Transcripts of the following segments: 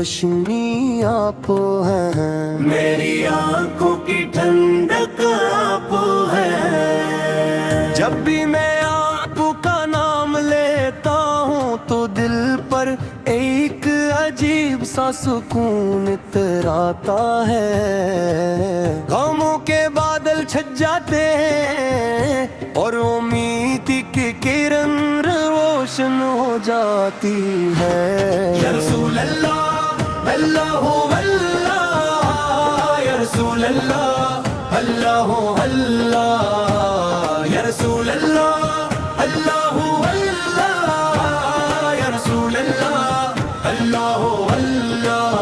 रोशनी आप हैं, मेरी आंखों की ठंडक आप हैं। जब भी मैं आपका नाम लेता हूँ तो दिल पर एक अजीब सा सुकून इतराता है। गमों के बादल छट जाते हैं और उम्मीद की किरण रोशन हो जाती है। या रसूल अल्लाह अल्लाह अल्लाह, या रसूल अल्लाह अल्लाह अल्लाह, या रसूल अल्लाह अल्लाह अल्लाह, या रसूल अल्लाह अल्लाह अल्लाह।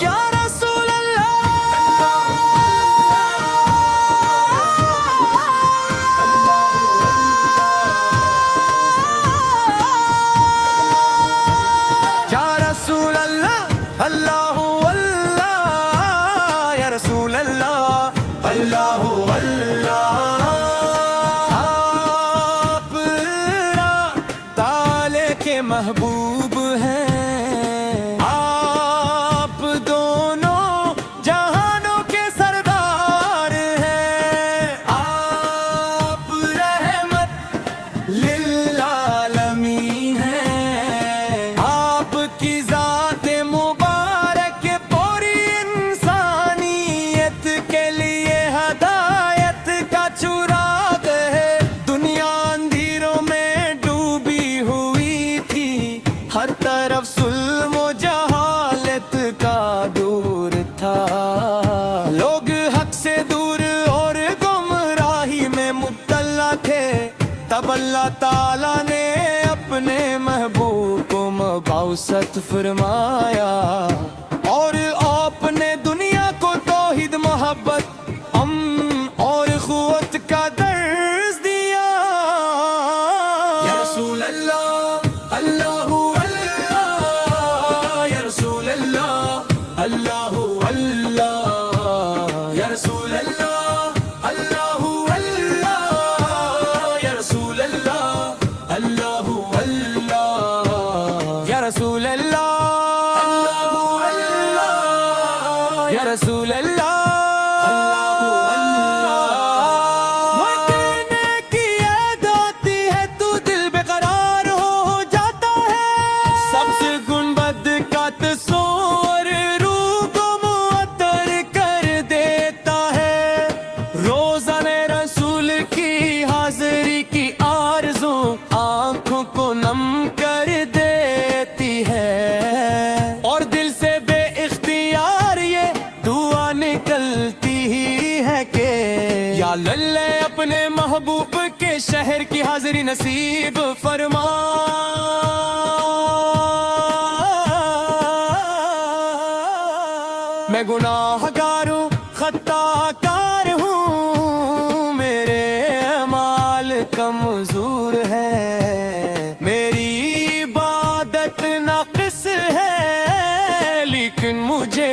या रसूल अल्लाह अल्लाह, या रसूल अल्लाह अल्लाह अल्लाह। आप ताले के महबूब हैं, आप दोनों जहानों के सरदार हैं। आप रहमत लिल आलमीन हैं, आपकी ज़ात मुबारक पूरी इंसानियत के लिए हदायत का चुराग है। दुनिया अंधेरों में डूबी हुई थी, हर तरफ जुल्म व जहालत का दूर था। लोग हक से दूर और गुमराही में मुब्तला थे, तब अल्लाह ताला ने अपने महबूब को मबऊसत फरमाया और आपने दुनिया को तौहीद मोहब्बत अमन और क़ुव्वत का दर्स दिया। या रसूल अल्लाह अल्लाह अल्लाह, या रसूल अल्लाह अल्लाह अल्लाह, या रसूल अल्लाह अल्लाह अल्लाह, या रसूल अल्लाह अल्लाह अल्लाह, या रसूल अल्लाह अल्लाह, या रसूल अल्लाह। कहने की याद आती है तू दिल बेकरार हो जाता है। सबसे गुंबद का तस्वीर रूह को मुअत्तर कर देता है। रोज़ाने रसूल की हाज़िरी की आरज़ू आँखों को नम कर देती है और दिल से बेइख्तियार ये दुआ निकलती ही है कि या लल्ले अपने महबूब के शहर की हाज़िरी नसीब फरमा। मैं गुनाहगार हूँ, खताकार हूँ, मेरे अमाल कमजोर है, मेरी इबादत नाक़िस है, लेकिन मुझे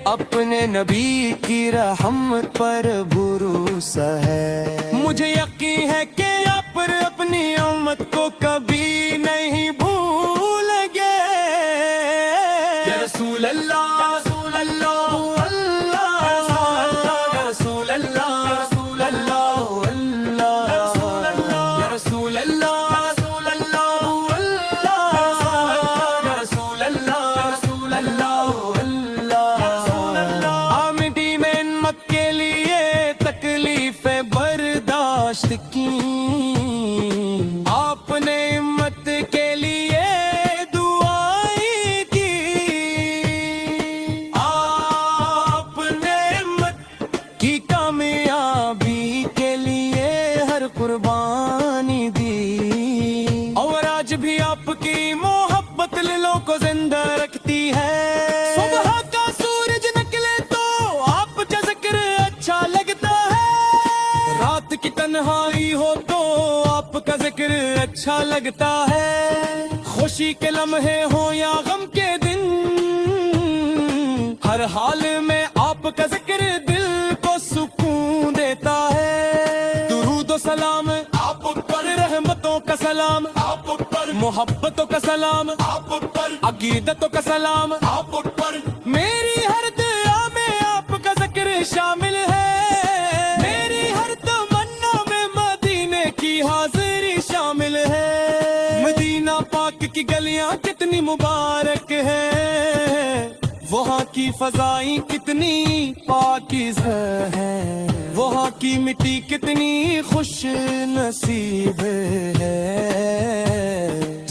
अपने नबी की रहमत पर भरोसा है। मुझे यकीन है कि आप अपनी उम्मत को कभी नहीं भूलेंगे। या रसूल अल्लाह रसूल अल्लाह अल्लाह, या रसूल अल्लाह रसूल अल्लाह अल्लाह, या रसूल अल्लाह रसूल अल्लाह अल्लाह, या रसूल अल्लाह रसूल अल्लाह अल्लाह। आमदी में उम्मत के लिए तकलीफें बर्दाश्त की, आपने उम्मत के लिए दुआएं की। आपने उम्मत की कामयाबी के लिए हर कुर्बानी दी और आज भी आपकी मोहब्बत दिलों को जिंदा रखती है। सुबह का सूरज निकले तो आपका जिक्र अच्छा लगता है, रात की तन्हाई हो तो आपका जिक्र अच्छा लगता है। खुशी के लम्हे हो या गम के दिन, हर हाल में आपका जिक्र दिल को सुकून देता है। दुरूद और सलाम आप पर, रहमतों का सलाम आप पर, मोहब्बतों का सलाम आप पर अकीदतों का सलाम आप पर मेरी हर दुआ में आपका जिक्र शामिल है मेरी हर तमन्ना में मदीने की हाजिरी शामिल है मदीना पाक की गलियां कितनी मुबारक है वहाँ की फजाएं कितनी पाकीज़ा है वहाँ की मिट्टी कितनी खुश नसीब है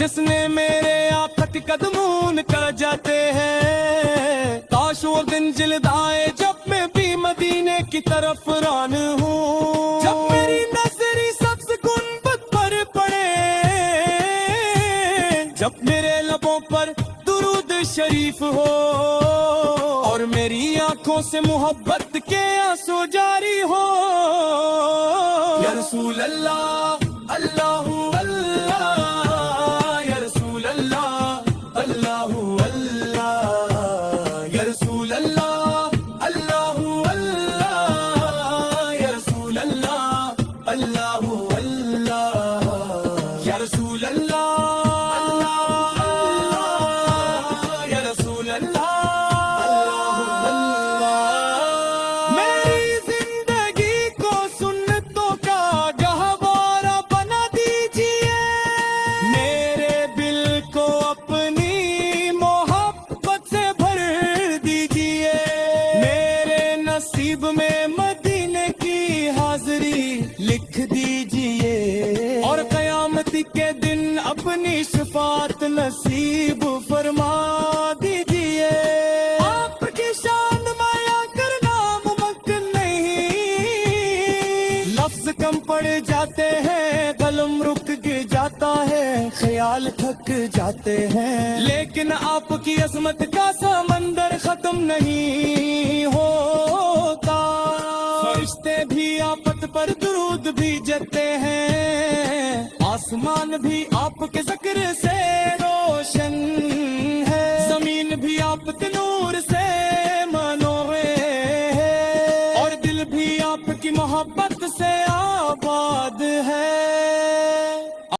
जिसने मेरे आकत कदमून कर जाते हैं काश वो दिन जल्द आए जब मैं भी मदीने की तरफ रान हूँ जब मेरी नजरी सब्ज गुंबद पर पड़े जब मेरे लबों पर दुरूद शरीफ हो और मेरी आंखों से मोहब्बत के आंसू जारी हो या रसूल अल्लाह अल्लाहू अल्लाह या रसूल अल्लाह अल्लाहू अल्लाह या रसूल अल्लाह अल्लाहू अल्लाह या रसूल अल्लाह अल्लाहू अल्लाह या रसूल अल्लाह नसीब में मदीने की हाजिरी लिख दीजिए और कयामत के दिन अपनी शफात नसीब फरमा दीजिए आपकी शान माया करना मुमकिन नहीं लफ्ज कम पड़ जाते हैं कलम रुक जाता है ख्याल थक जाते हैं लेकिन आपकी अजमत का समंदर खत्म नहीं होता फरिश्ते भी आफत पर दुरूद भेजते हैं आसमान भी आपके जिक्र से